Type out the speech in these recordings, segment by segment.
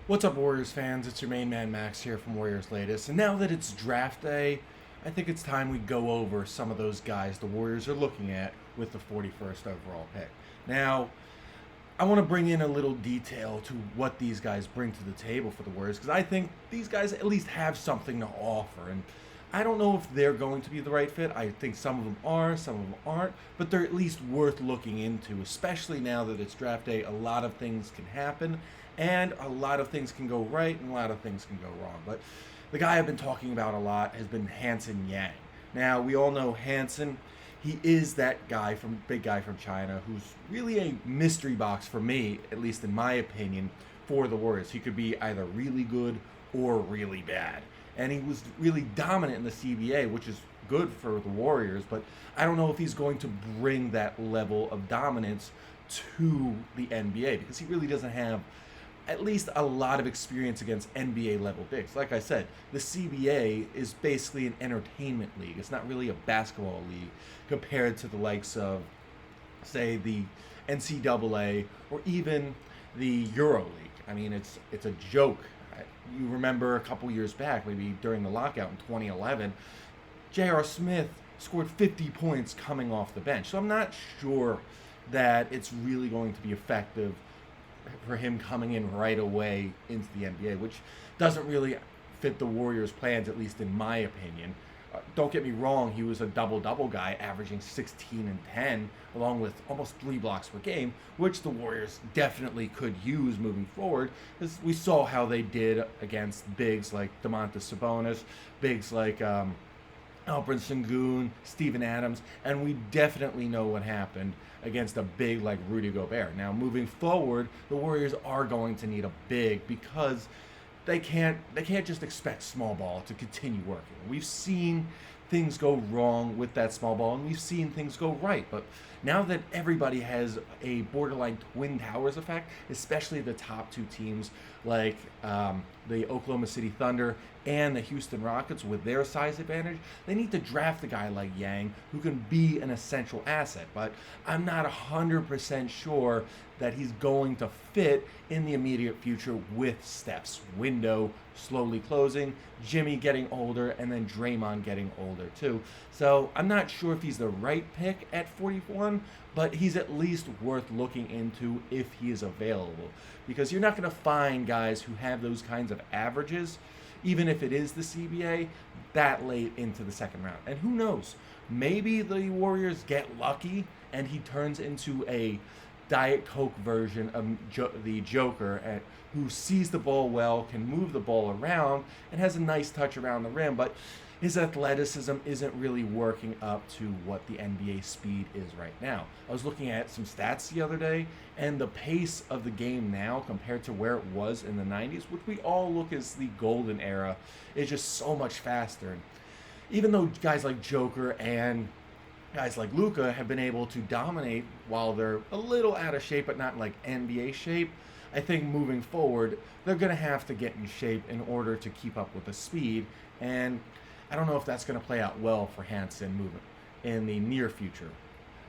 What's up, Warriors fans? It's your main man Max here from Warriors Latest. And now that it's draft day, I think it's time we go over some of those guys the Warriors are looking at with the 41st overall pick. Now, I want to bring in a little detail to what these guys bring to the table for the Warriors because I think these guys at least have something to offer. And I don't know if they're going to be the right fit. I think some of them are, some of them aren't, but they're at least worth looking into, especially now that it's draft day. A lot of things can happen, and a lot of things can go right, and a lot of things can go wrong. But the guy I've been talking about a lot has been Hanson Yang. Now, we all know Hanson. He is that big guy from China, who's really a mystery box for me, at least in my opinion, for the Warriors. He could be either really good or really bad. And he was really dominant in the CBA, which is good for the Warriors, but I don't know if he's going to bring that level of dominance to the NBA because he really doesn't have at least a lot of experience against NBA level bigs. Like I said, the CBA is basically an entertainment league. It's not really a basketball league compared to the likes of, say, the NCAA or even the Euro League. I mean, it's a joke. You remember a couple years back, maybe during the lockout in 2011, J.R. Smith scored 50 points coming off the bench. So I'm not sure that it's really going to be effective for him coming in right away into the NBA, which doesn't really fit the Warriors' plans, at least in my opinion. Don't get me wrong, he was a double-double guy, averaging 16 and 10, along with almost 3 blocks per game, which the Warriors definitely could use moving forward, because we saw how they did against bigs like Domantas Sabonis, bigs like Alperen Sengun, Steven Adams, and we definitely know what happened against a big like Rudy Gobert. Now, moving forward, the Warriors are going to need a big because they can't just expect small ball to continue working. We've seen things go wrong with that small ball, and we've seen things go right. But now that everybody has a borderline Twin Towers effect, especially the top two teams like the Oklahoma City Thunder and the Houston Rockets with their size advantage, they need to draft a guy like Yang who can be an essential asset. But I'm not 100% sure that he's going to fit in the immediate future with Steph's window slowly closing, Jimmy getting older, and then Draymond getting older too. So I'm not sure if he's the right pick at 41, but he's at least worth looking into if he is available. Because you're not going to find guys who have those kinds of averages, even if it is the CBA, that late into the second round. And who knows? Maybe the Warriors get lucky and he turns into a Diet Coke version of the Joker, who sees the ball well, can move the ball around, and has a nice touch around the rim, but his athleticism isn't really working up to what the NBA speed is right now. I was looking at some stats the other day, and the pace of the game now compared to where it was in the 90s, which we all look as the golden era, is just so much faster. And even though guys like Joker and guys like Luka have been able to dominate while they're a little out of shape, but not in like NBA shape, I think moving forward, they're going to have to get in shape in order to keep up with the speed. And I don't know if that's going to play out well for Hanson movement in the near future.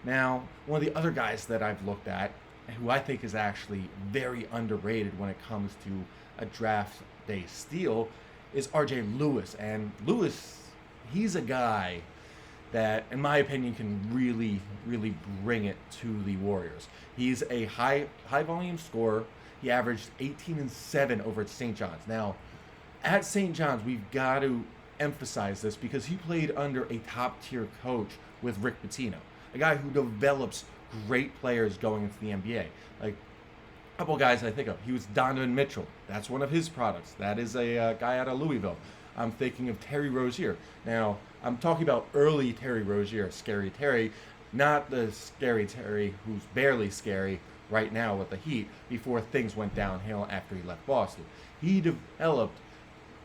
Now, one of the other guys that I've looked at, who I think is actually very underrated when it comes to a draft day steal, is RJ Lewis. And Lewis, he's a guy that, in my opinion, can really, really bring it to the Warriors. He's a high volume scorer. He averaged 18 and 7 over at St. John's. Now, at St. John's, we've got to emphasize this because he played under a top tier coach with Rick Pitino, a guy who develops great players going into the NBA. Like a couple guys I think of, he was Donovan Mitchell. That's one of his products. That is a guy out of Louisville. I'm thinking of Terry Rozier. Now, I'm talking about early Terry Rozier, Scary Terry, not the Scary Terry who's barely scary right now with the Heat before things went downhill after he left Boston. He developed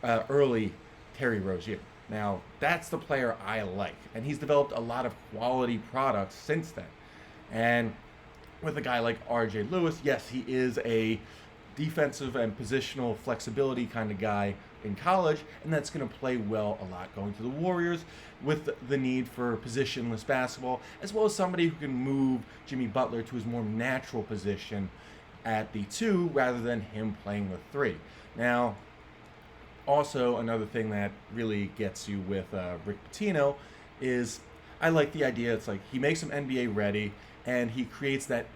early Terry Rozier. Now, that's the player I like, and he's developed a lot of quality products since then. And with a guy like R.J. Lewis, yes, he is a defensive and positional flexibility kind of guy in college, and that's going to play well a lot going to the Warriors with the need for positionless basketball, as well as somebody who can move Jimmy Butler to his more natural position at the 2 rather than him playing the 3. Now, also another thing that really gets you with Rick Pitino is I like the idea. It's like he makes him NBA ready, and he creates that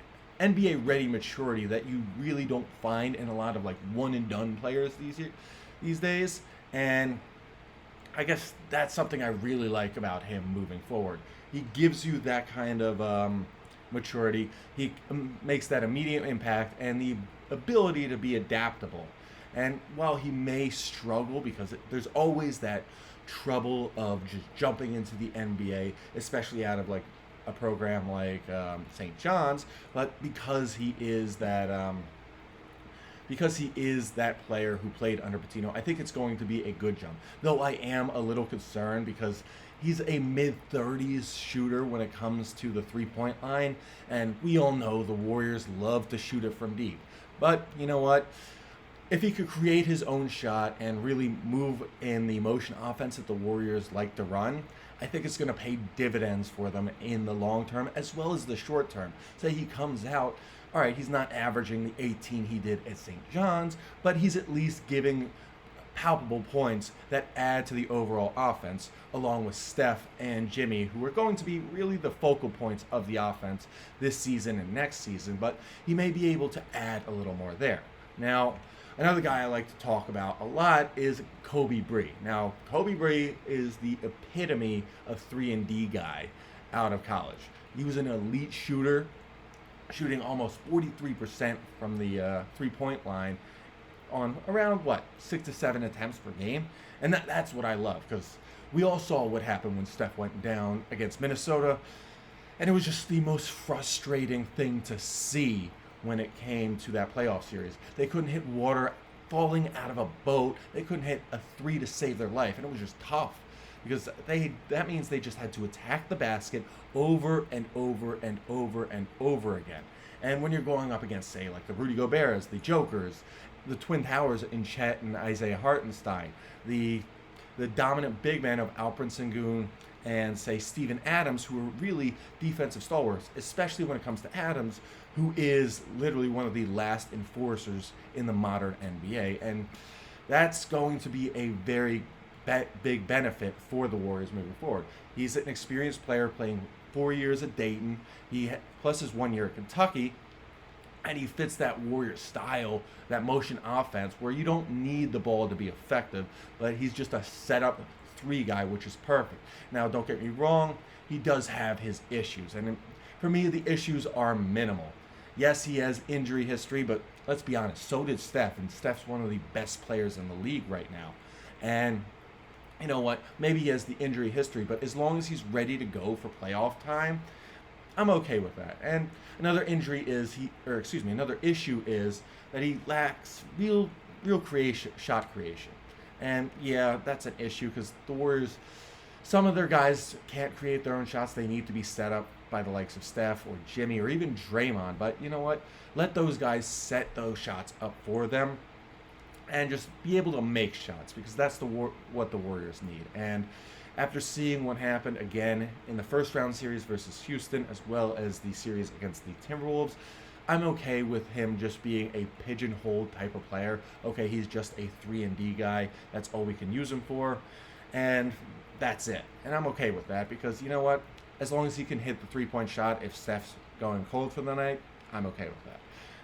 NBA ready maturity that you really don't find in a lot of like one and done players these days. And I guess that's something I really like about him moving forward. He gives you that kind of maturity. He makes that immediate impact and the ability to be adaptable. And while he may struggle, because there's always that trouble of just jumping into the NBA, especially out of like a program like St. John's, but because he is that player who played under Pitino, I think it's going to be a good jump. Though I am a little concerned because he's a mid-30s shooter when it comes to the three-point line, and we all know the Warriors love to shoot it from deep. But you know what? If he could create his own shot and really move in the motion offense that the Warriors like to run, I think it's going to pay dividends for them in the long term as well as the short term. Say he comes out, all right, he's not averaging the 18 he did at St. John's, but he's at least giving palpable points that add to the overall offense, along with Steph and Jimmy, who are going to be really the focal points of the offense this season and next season, but he may be able to add a little more there. Now, another guy I like to talk about a lot is Kobe Bree. Now, Kobe Bree is the epitome of 3-and-D guy out of college. He was an elite shooter, shooting almost 43% from the three-point line on around, 6 to 7 attempts per game. And that's what I love, because we all saw what happened when Steph went down against Minnesota, and it was just the most frustrating thing to see when it came to that playoff series. They couldn't hit water falling out of a boat. They couldn't hit a 3 to save their life, and it was just tough because that means they just had to attack the basket over and over and over and over again. And when you're going up against, say, like the Rudy Goberts, the Jokers, the Twin Towers in Chet and Isaiah Hartenstein, the dominant big man of Alperen Sengun and, say, Steven Adams, who are really defensive stalwarts, especially when it comes to Adams, who is literally one of the last enforcers in the modern NBA. And that's going to be a very big benefit for the Warriors moving forward. He's an experienced player playing 4 years at Dayton, plus his 1 year at Kentucky, and he fits that Warrior style, that motion offense, where you don't need the ball to be effective, but he's just a setup 3 guy, which is perfect. Now, don't get me wrong, he does have his issues, and for me, the issues are minimal. Yes, he has injury history, but let's be honest, so did Steph, and Steph's one of the best players in the league right now. And you know what? Maybe he has the injury history, but as long as he's ready to go for playoff time, I'm okay with that. And another another issue is that he lacks real shot creation. And yeah, that's an issue because the Warriors, some of their guys can't create their own shots. They need to be set up by the likes of Steph or Jimmy or even Draymond. But you know what? Let those guys set those shots up for them and just be able to make shots, because that's what the Warriors need. And after seeing what happened again in the first round series versus Houston, as well as the series against the Timberwolves, I'm okay with him just being a pigeonhole type of player. Okay, he's just a 3-and-D guy. That's all we can use him for. And that's it. And I'm okay with that because, you know what? As long as he can hit the three-point shot, if Steph's going cold for the night, I'm okay with that.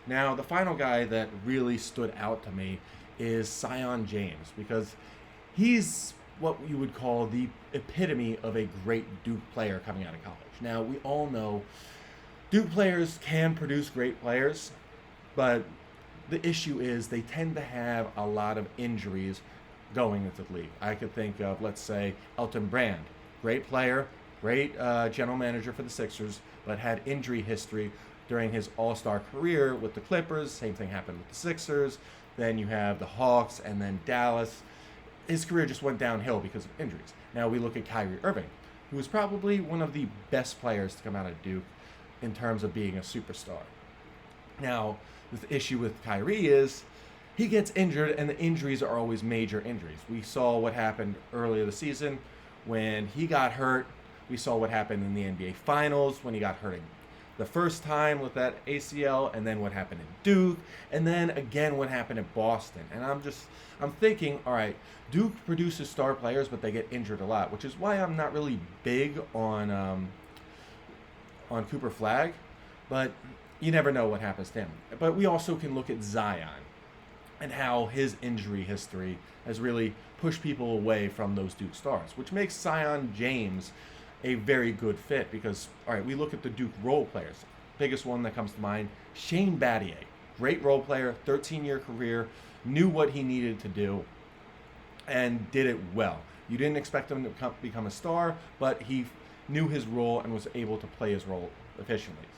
Now, the final guy that really stood out to me is Scion James, because he's what you would call the epitome of a great Duke player coming out of college. Now, we all know Duke players can produce great players, but the issue is they tend to have a lot of injuries going into the league. I could think of, let's say, Elton Brand, great player, great general manager for the Sixers, but had injury history during his all-star career with the Clippers. Same thing happened with the Sixers. Then you have the Hawks and then Dallas. His career just went downhill because of injuries. Now we look at Kyrie Irving, who is probably one of the best players to come out of Duke in terms of being a superstar. Now, the issue with Kyrie is he gets injured, and the injuries are always major injuries. We saw what happened earlier this season when he got hurt. We saw what happened in the NBA Finals when he got hurt the first time with that ACL, and then what happened in Duke, and then again what happened at Boston. And I'm thinking, all right, Duke produces star players, but they get injured a lot, which is why I'm not really big on Cooper Flag, but you never know what happens to him. But we also can look at Zion and how his injury history has really pushed people away from those Duke stars, which makes Scion James a very good fit because, all right, we look at the Duke role players. Biggest one that comes to mind, Shane Battier. Great role player, 13-year career, knew what he needed to do, and did it well. You didn't expect him to become a star, but he knew his role and was able to play his role efficiently.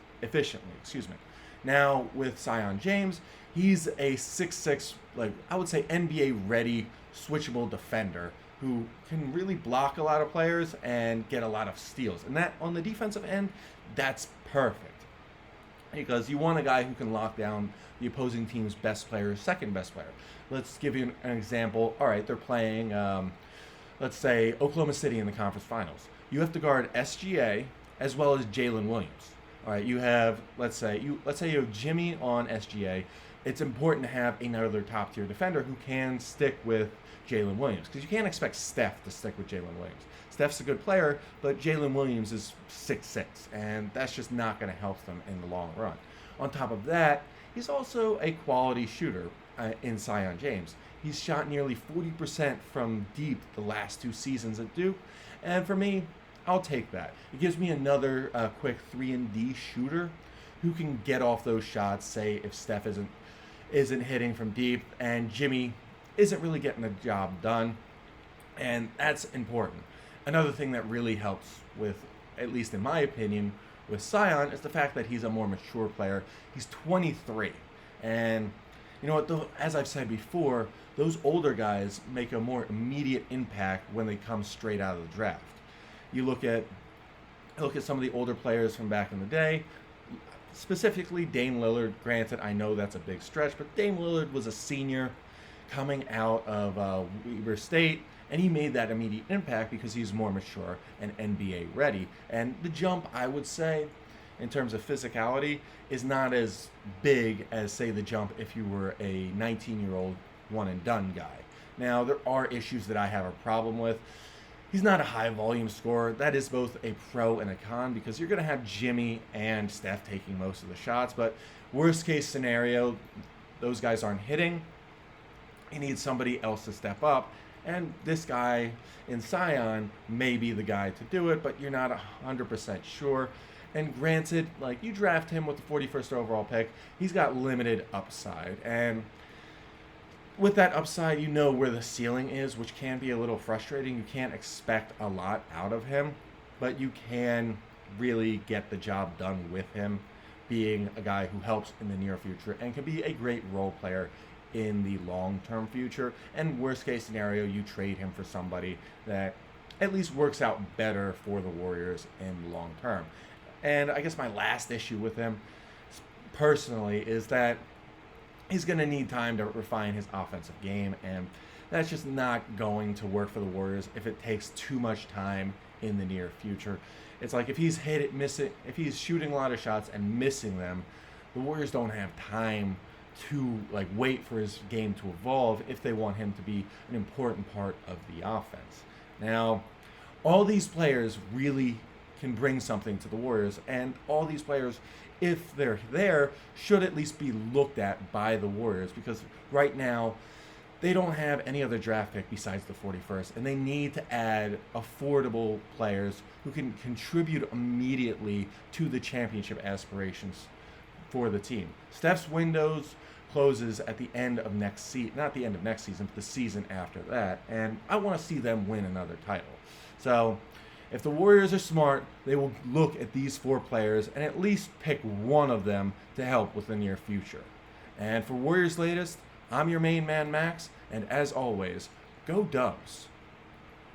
Now with Scion James, he's a 6'6", like I would say NBA ready, switchable defender who can really block a lot of players and get a lot of steals. And that on the defensive end, that's perfect. Because you want a guy who can lock down the opposing team's best player, second best player. Let's give you an example. All right, they're playing, let's say, Oklahoma City in the conference finals. You have to guard SGA as well as Jalen Williams. All right, you have, let's say you have Jimmy on SGA. It's important to have another top tier defender who can stick with Jalen Williams, because you can't expect Steph to stick with Jalen Williams. Steph's a good player, but Jalen Williams is 6'6", and that's just not going to help them in the long run. On top of that, he's also a quality shooter in Scion James. He's shot nearly 40% from deep the last 2 seasons at Duke, and for me, I'll take that. It gives me another quick 3-and-D shooter who can get off those shots, say if Steph isn't hitting from deep and Jimmy isn't really getting the job done, and that's important. Another thing that really helps with, at least in my opinion, with Scion is the fact that he's a more mature player. He's 23, and you know what, as I've said before, those older guys make a more immediate impact when they come straight out of the draft. You look at some of the older players from back in the day, specifically Dame Lillard. Granted, I know that's a big stretch, but Dame Lillard was a senior coming out of Weber State, and he made that immediate impact because he's more mature and NBA ready. And the jump, I would say, in terms of physicality, is not as big as, say, the jump if you were a 19-year-old one-and-done guy. Now, there are issues that I have a problem with. He's not a high-volume scorer. That is both a pro and a con, because you're going to have Jimmy and Steph taking most of the shots, but worst-case scenario, those guys aren't hitting. He needs somebody else to step up, and this guy in Scion may be the guy to do it, but you're not 100% sure. And granted, like, you draft him with the 41st overall pick, he's got limited upside, and with that upside, you know where the ceiling is, which can be a little frustrating. You can't expect a lot out of him, but you can really get the job done with him being a guy who helps in the near future and can be a great role player in the long-term future. And worst case scenario, you trade him for somebody that at least works out better for the Warriors in the long term. And I guess my last issue with him personally is that he's going to need time to refine his offensive game, and that's just not going to work for the Warriors if it takes too much time in the near future. It's like if he's if he's shooting a lot of shots and missing them, the Warriors don't have time to wait for his game to evolve if they want him to be an important part of the offense. Now, all these players really can bring something to the Warriors, and all these players, if they're there, should at least be looked at by the Warriors, because right now they don't have any other draft pick besides the 41st, and they need to add affordable players who can contribute immediately to the championship aspirations for the team. Steph's windows closes at the end of next season, not the end of next season, but the season after that, and I want to see them win another title. So if the Warriors are smart, they will look at these 4 players and at least pick one of them to help with the near future. And for Warriors Latest, I'm your main man, Max, and as always, go Dubs.